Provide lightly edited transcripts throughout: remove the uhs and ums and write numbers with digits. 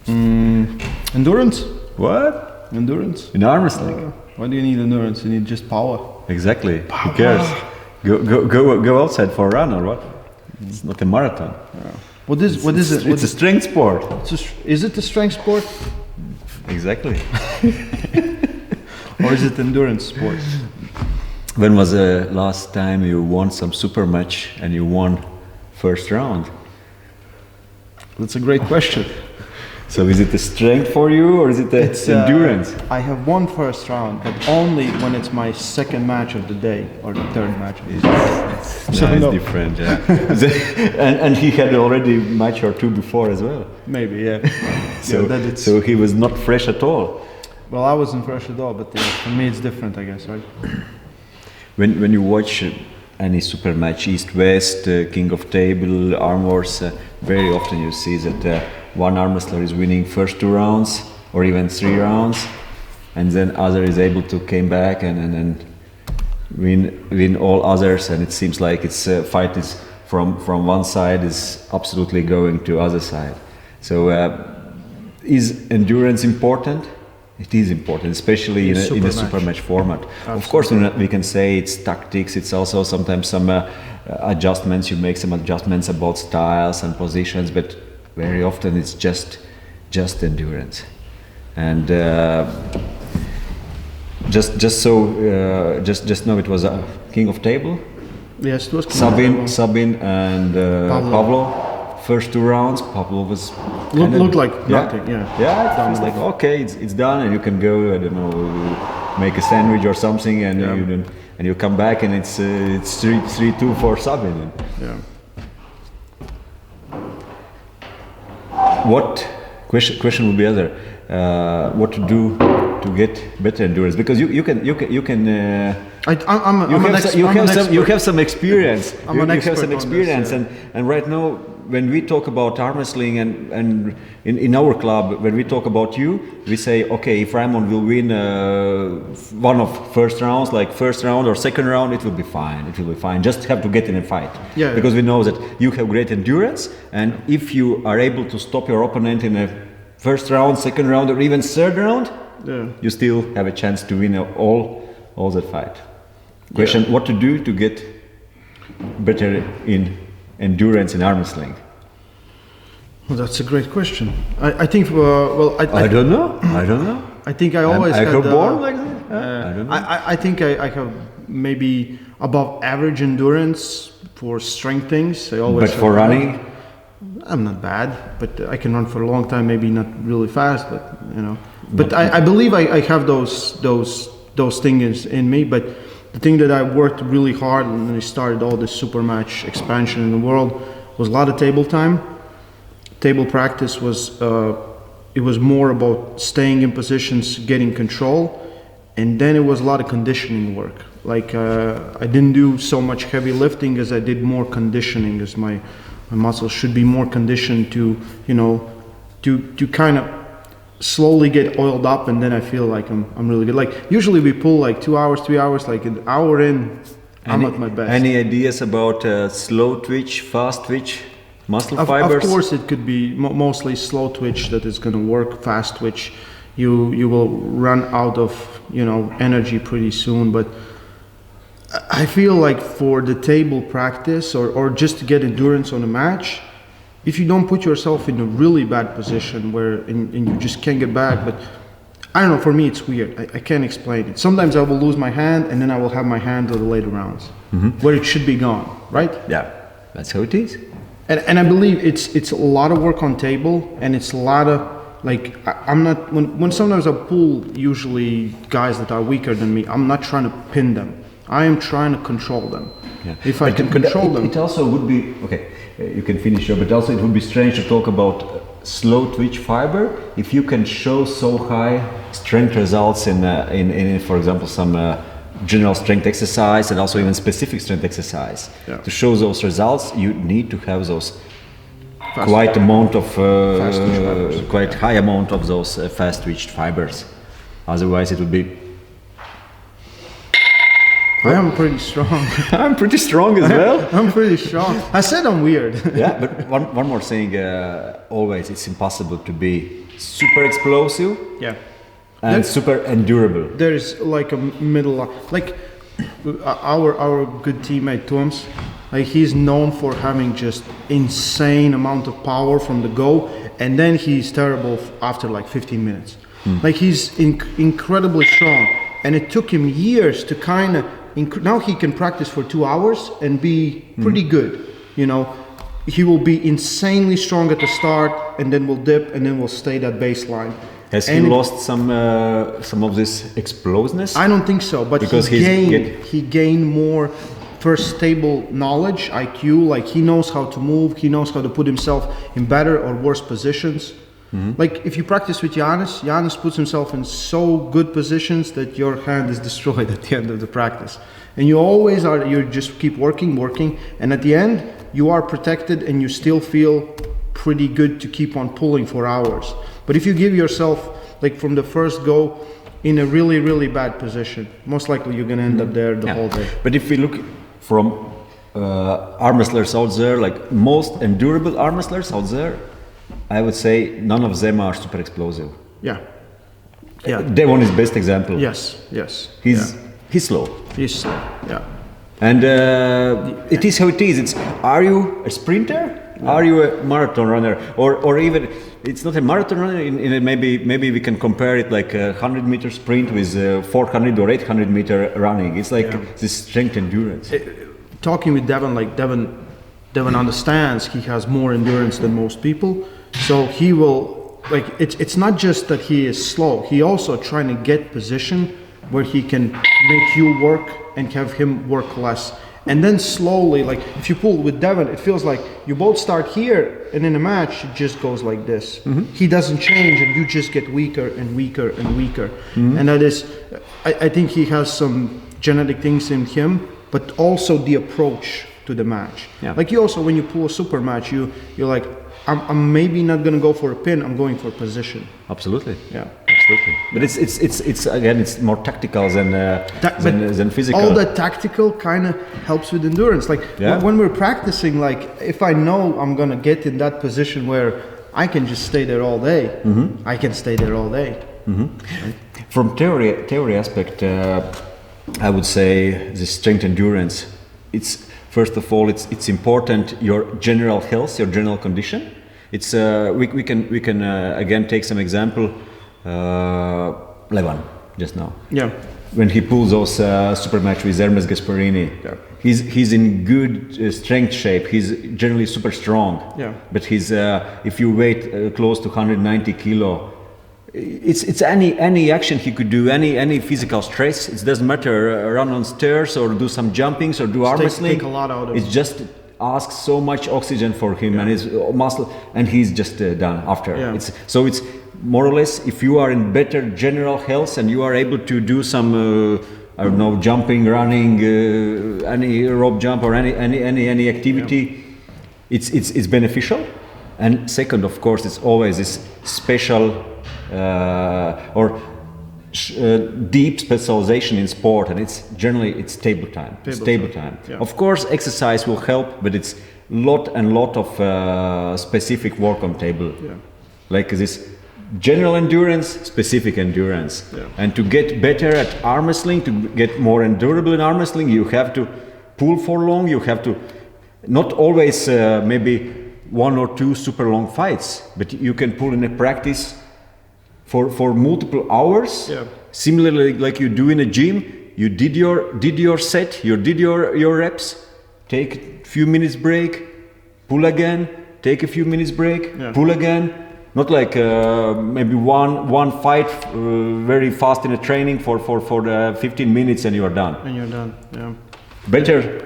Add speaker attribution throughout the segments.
Speaker 1: Endurance.
Speaker 2: What?
Speaker 1: Endurance.
Speaker 2: In arm wrestling?
Speaker 1: Why do you need endurance? You need just power.
Speaker 2: Exactly. Who cares? Go outside for a run or what? It's not a marathon.
Speaker 1: What is it?
Speaker 2: It's a strength sport.
Speaker 1: Is it a strength sport?
Speaker 2: Exactly.
Speaker 1: Or is it endurance sport?
Speaker 2: When was the last time you won some super match and you won first round?
Speaker 1: That's a great question.
Speaker 2: So is it a strength for you or is it endurance?
Speaker 1: I have won first round, but only when it's my second match of the day or the third match of the day.
Speaker 2: It's different, yeah. and he had already match or two before as well.
Speaker 1: Maybe, yeah.
Speaker 2: So he was not fresh at all.
Speaker 1: Well, I wasn't fresh at all, but for me it's different, I guess, right?
Speaker 2: When you watch any super match, East-West, King of Table, Arm Wars, very often you see that one arm wrestler is winning first 2 rounds or even 3 rounds, and then other is able to came back and win all others, and it seems like its fight is from one side is absolutely going to other side. So is endurance important? It is important, especially in a super match format. Absolutely. Of course, we can say it's tactics. It's also sometimes some adjustments. You make some adjustments about styles and positions, but very often it's just endurance. And just know it was a King of Table.
Speaker 1: Yes, it was
Speaker 2: Sabin and Pablo. First 2 rounds, Pablo was
Speaker 1: looked like nothing.
Speaker 2: Yeah, it's like okay, it's done, and you can go. I don't know, make a sandwich or something, and you come back, and it's 3-2 for Sabin.
Speaker 1: Yeah.
Speaker 2: What question would be other? What to do to get better endurance? Because you can. You have some experience. You have some experience, and right now, when we talk about arm wrestling and in our club, when we talk about you, we say, okay, if Raymond will win one of first rounds, like first round or second round, it will be fine. It will be fine. Just have to get in a fight.
Speaker 1: Yeah.
Speaker 2: Because we know that you have great endurance, and if you are able to stop your opponent in a first round, second round, or even third round, you still have a chance to win all that fight. Question: what to do to get better in endurance in arm wrestling?
Speaker 1: Well, that's a great question. I think. I
Speaker 2: don't know.
Speaker 1: I think I always.
Speaker 2: I
Speaker 1: had,
Speaker 2: born like that. I don't know.
Speaker 1: I think I have maybe above average endurance for strength things. I always.
Speaker 2: But for running,
Speaker 1: I'm not bad, but I can run for a long time. Maybe not really fast, but you know. But I believe I have those things in me. But the thing that I worked really hard when I started all this super match expansion in the world was a lot of table time. Table practice was it was more about staying in positions, getting control, and then it was a lot of conditioning work. Like I didn't do so much heavy lifting as I did more conditioning, as my muscles should be more conditioned to, you know, to kind of slowly get oiled up, and then I feel like I'm really good. Like usually we pull like 2 hours, 3 hours, like an hour in, I'm at my best.
Speaker 2: Any ideas about slow twitch, fast twitch, muscle fibers?
Speaker 1: Of course, it could be mostly slow twitch that is going to work. Fast twitch, you will run out of, you know, energy pretty soon. But I feel like for the table practice or just to get endurance on a match, if you don't put yourself in a really bad position where and you just can't get back, but I don't know, for me it's weird. I can't explain it. Sometimes I will lose my hand and then I will have my hand to the later rounds where it should be gone, right?
Speaker 2: Yeah, that's how it is.
Speaker 1: And I believe it's a lot of work on table, and it's a lot of like I'm not when sometimes I pull usually guys that are weaker than me, I'm not trying to pin them. I am trying to control them. Yeah. If I can control them.
Speaker 2: It also would be okay. You can finish here, but also it would be strange to talk about slow twitch fiber if you can show so high strength results in for example, some general strength exercise and also even specific strength exercise. Yeah. To show those results, you need to have those quite high amount of those fast twitched fibers. Otherwise, it would be.
Speaker 1: I am pretty strong.
Speaker 2: I'm pretty strong as well.
Speaker 1: I'm pretty strong. I said I'm weird.
Speaker 2: Yeah, but one more thing. Always, it's impossible to be super explosive
Speaker 1: Yeah.
Speaker 2: and super endurable.
Speaker 1: There's like a middle, like our good teammate Toms, like he's known for having just insane amount of power from the go, and then he's terrible after like 15 minutes. Like he's incredibly strong, and it took him years to kind of. Now he can practice for 2 hours and be pretty good. You know, he will be insanely strong at the start, and then will dip, and then will stay that baseline.
Speaker 2: Has he lost some of this explosiveness?
Speaker 1: I don't think so, but
Speaker 2: because
Speaker 1: he gained more first stable knowledge, IQ. Like he knows how to move, he knows how to put himself in better or worse positions. Like if you practice with Janis puts himself in so good positions that your hand is destroyed at the end of the practice. And you always are, you just keep working, and at the end you are protected and you still feel pretty good to keep on pulling for hours. But if you give yourself, like from the first go, in a really, really bad position, most likely you're gonna end up there the whole day.
Speaker 2: But if we look from arm wrestlers out there, like most endurable arm wrestlers out there, I would say none of them are super explosive.
Speaker 1: Yeah. Yeah.
Speaker 2: Devon is best example.
Speaker 1: Yes.
Speaker 2: He's slow.
Speaker 1: He's slow. Yeah.
Speaker 2: And it is how it is. Are you a sprinter? Are you a marathon runner? Or even it's not a marathon runner. In maybe we can compare it like a 100-meter sprint with 400 or 800-meter running. It's like this strength endurance.
Speaker 1: Talking with Devon, like Devon understands he has more endurance than most people, so he will like it's not just that he is slow. He also trying to get position where he can make you work and have him work less. And then slowly, like if you pull with Devon, it feels like you both start here, and in a match it just goes like this. He doesn't change, and you just get weaker and weaker and weaker. And that is, I think he has some genetic things in him, but also the approach to the match. Like you also, when you pull a super match, you're like, I'm maybe not gonna go for a pin. I'm going for position.
Speaker 2: Absolutely.
Speaker 1: Yeah.
Speaker 2: Absolutely. But it's again, it's more tactical than physical.
Speaker 1: All that tactical kind of helps with endurance. Like when we're practicing, like if I know I'm gonna get in that position where I can just stay there all day, I can stay there all day.
Speaker 2: From theory aspect, I would say the strength endurance. It's first of all, it's important your general health, your general condition. It's we can again take some example. Levan just now. Yeah. When he pulls those super match with Hermes Gasparini, he's in good strength shape. He's generally super strong. Yeah. But he's if you weigh close to 190 kilo, it's any action he could do, any physical stress. It doesn't matter, run on stairs or do some jumpings or do arm wrestling.
Speaker 1: Take a lot out of
Speaker 2: it. Just asks so much oxygen for him and his muscle, and he's just done after. It's more or less, if you are in better general health and you are able to do some I don't know, jumping, running, any rope jump or any activity, it's beneficial. And second, of course, it's always this special or deep specialization in sport, and it's generally table time. Table time. Yeah. Of course, exercise will help, but it's lot of specific work on table, like this general endurance, specific endurance. And to get better at arm wrestling, to get more endurable in arm wrestling, you have to pull for long. You have to not always maybe 1 or 2 super long fights, but you can pull in a practice for multiple hours. Similarly, like you do in a gym, you did your set, you did your reps, take a few minutes break, pull again, take a few minutes break, pull again. Not like maybe one fight very fast in a training for the 15 minutes and you are done.
Speaker 1: And you're done. Yeah.
Speaker 2: Better.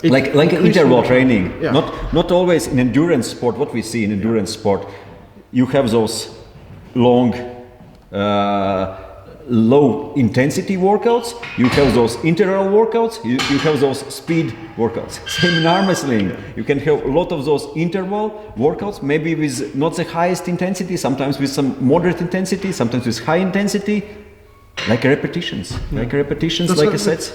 Speaker 2: Like interval training. Not always in endurance sport. What we see in endurance sport, you have those long, low intensity workouts. You have those interval workouts. You have those speed workouts. Same in arm wrestling. You can have a lot of those interval workouts, maybe with not the highest intensity, sometimes with some moderate intensity, sometimes with high intensity. Like repetitions, like a sets.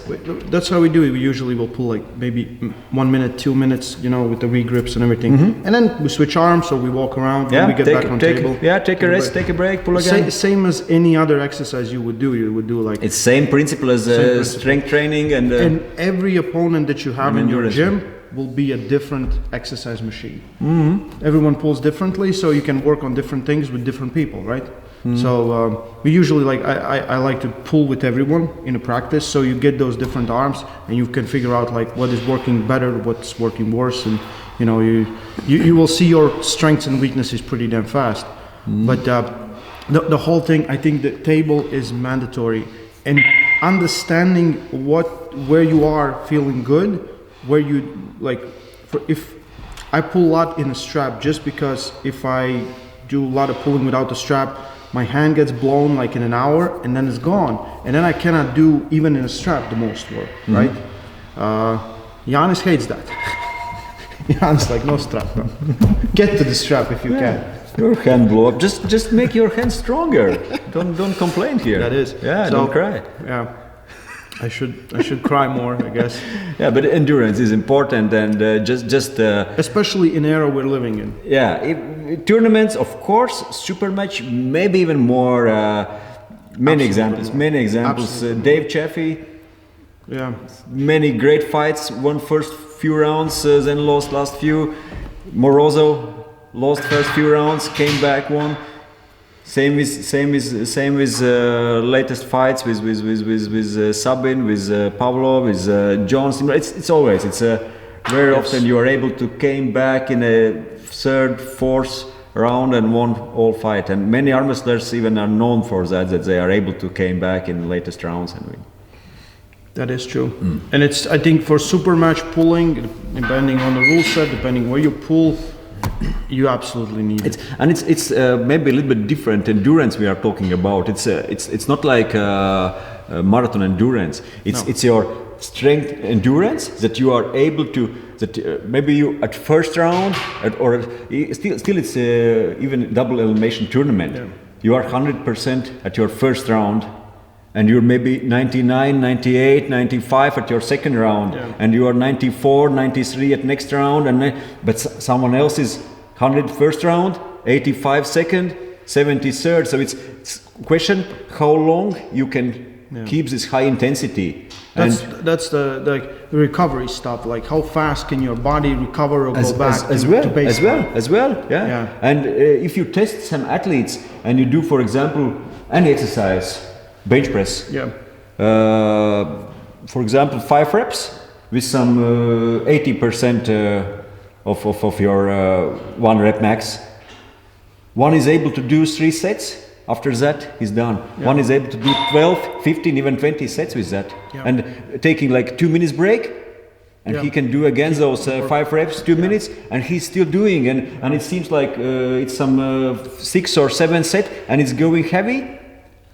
Speaker 1: That's how we do it. We usually will pull like maybe 1 minute, 2 minutes, with the regrips and everything, and then we switch arms, so we walk around.
Speaker 2: Yeah,
Speaker 1: when we get back on table.
Speaker 2: Yeah, take a rest, take a break, pull again.
Speaker 1: Same as any other exercise you would do. You would do like
Speaker 2: it's same principle as strength training and
Speaker 1: every opponent that you have in your gym will be a different exercise machine. Everyone pulls differently, so you can work on different things with different people, right? So we usually I like to pull with everyone in a practice, so you get those different arms and you can figure out like what is working better, what's working worse, and you will see your strengths and weaknesses pretty damn fast. But the whole thing, I think the table is mandatory, and understanding where you are feeling good, where you like, if I pull a lot in a strap, just because if I do a lot of pulling without the strap, my hand gets blown like in an hour and then it's gone, and then I cannot do even in a strap the most work, right? Janis hates that. Janis like, no strap, no. Get to the strap if you can.
Speaker 2: Your hand blow up. Just make your hand stronger. Don't complain here.
Speaker 1: That is.
Speaker 2: Yeah, don't cry.
Speaker 1: Yeah. I should cry more, I guess.
Speaker 2: Yeah, but endurance is important, and
Speaker 1: especially in the era we're living in.
Speaker 2: Yeah, tournaments, of course. Supermatch, maybe even more. Many examples. Dave Chaffee.
Speaker 1: Yeah.
Speaker 2: Many great fights. Won first few rounds, then lost last few. Morozo lost first few rounds, came back, won. Same with latest fights with Sabin, with Pavlov, with Jones. It's very often you are able to came back in a third, fourth round and won all fight. And many arm wrestlers even are known for that they are able to came back in the latest rounds and win.
Speaker 1: That is true. And it's, I think, for Supermatch pulling, depending on the rule set, depending where you pull, you absolutely need it.
Speaker 2: It's maybe a little bit different endurance we are talking about. It's not like marathon endurance. It's your strength endurance that you are able to. Maybe you at first round still it's even double elimination tournament. Yeah. You are 100% at your first round. And you're maybe 99, 98, 95 at your second round, and you are 94, 93 at next round, but someone else is 100 first round, 85 second, 70 third. So it's question how long you can keep this high intensity.
Speaker 1: That's the recovery stuff. Like how fast can your body recover or go back
Speaker 2: as well. Yeah. And if you test some athletes and you do, for example, any exercise. Bench press.
Speaker 1: Yeah.
Speaker 2: For example, 5 reps with some 80% of your 1 rep max. One is able to do 3 sets. After that, he's done. Yeah. One is able to do 12, 15, even 20 sets with that. Yeah. And taking like 2 minutes break. And he can do again those 5 reps, 2 minutes, and he's still doing. And it seems like it's some 6 or 7 set, and it's going heavy.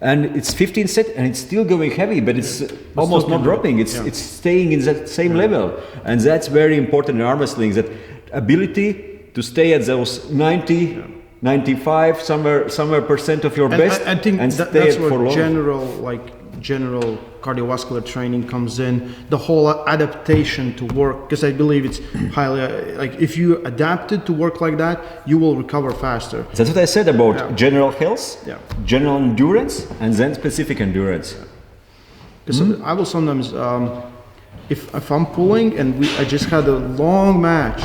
Speaker 2: And it's 15 set and it's still going heavy, but it's almost not dropping. It's staying in that same level, and that's very important in arm wrestling. That ability to stay at those 90, 95, somewhere percent of your best,
Speaker 1: I think
Speaker 2: and
Speaker 1: that's
Speaker 2: stay
Speaker 1: where
Speaker 2: for
Speaker 1: long. General cardiovascular training comes in. The whole adaptation to work, because I believe it's highly if you adapted to work like that, you will recover faster.
Speaker 2: That's what I said about general health, general endurance, and then specific endurance.
Speaker 1: Because I will sometimes, if I'm pulling and I just had a long match,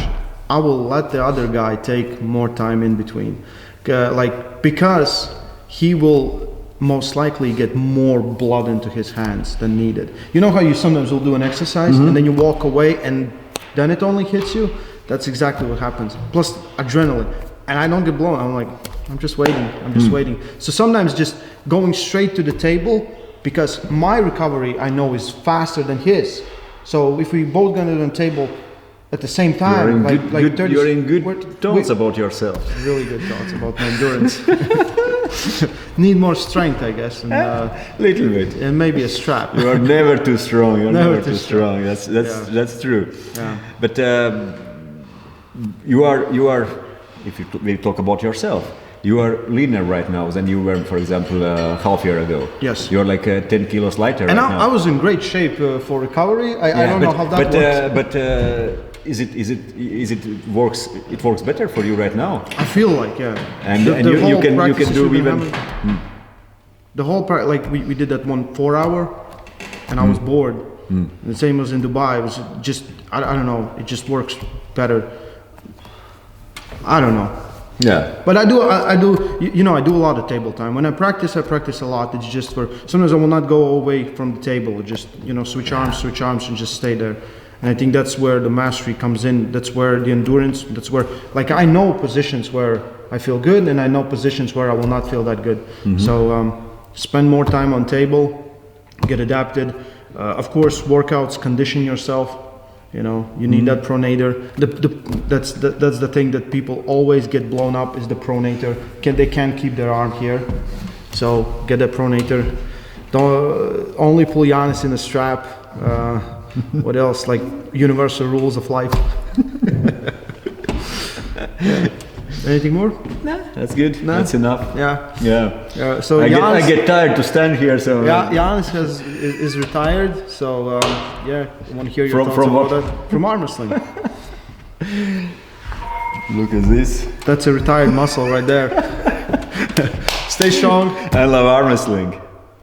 Speaker 1: I will let the other guy take more time in between, because he will most likely get more blood into his hands than needed. You know how you sometimes will do an exercise and then you walk away and then it only hits you? That's exactly what happens. Plus adrenaline. And I don't get blown. I'm just waiting. So sometimes just going straight to the table, because my recovery I know is faster than his. So if we both get on the table at the same time,
Speaker 2: you're in good thoughts about yourself.
Speaker 1: Really good thoughts about my endurance. Need more strength, I guess, and
Speaker 2: little bit,
Speaker 1: and maybe a strap.
Speaker 2: You are never too strong. You're never too strong. That's true.
Speaker 1: Yeah.
Speaker 2: But you are. If we talk about yourself, you are leaner right now than you were, for example, half year ago.
Speaker 1: Yes.
Speaker 2: You're like 10 kilos lighter
Speaker 1: And
Speaker 2: right now.
Speaker 1: I was in great shape for recovery. I don't know how that works.
Speaker 2: But is it works? It works better for you right now.
Speaker 1: I feel like, yeah.
Speaker 2: And
Speaker 1: The
Speaker 2: you
Speaker 1: whole
Speaker 2: can
Speaker 1: practices
Speaker 2: do
Speaker 1: we've been
Speaker 2: even.
Speaker 1: having- The whole part, like we did that 1 4 hour, and I was bored. The same was in Dubai. It was just I don't know. It just works better. I don't know.
Speaker 2: Yeah.
Speaker 1: But I do, you know, I do a lot of table time. When I practice a lot. It's just for, sometimes I will not go away from the table, just, you know, switch arms and just stay there. And I think that's where the mastery comes in. That's where the endurance, that's where, like, I know positions where I feel good and I know positions where I will not feel that good. So spend more time on table, get adapted. Of course, workouts, condition yourself. You know, you need that pronator. That's the thing that people always get blown up is the pronator. They can't keep their arm here, so get that pronator. Don't only pull Janis in a strap. What else? Like universal rules of life. Yeah. Anything more?
Speaker 2: Nah, that's good.
Speaker 1: Nah?
Speaker 2: That's enough.
Speaker 1: Yeah. So
Speaker 2: I
Speaker 1: Janis,
Speaker 2: get tired to stand here. So
Speaker 1: yeah, Janis is retired. So yeah, I want to hear your thoughts
Speaker 2: From
Speaker 1: about
Speaker 2: what?
Speaker 1: that. From ArmWrestling.
Speaker 2: Look at this.
Speaker 1: That's a retired muscle right there. Stay strong.
Speaker 2: I love arm wrestling.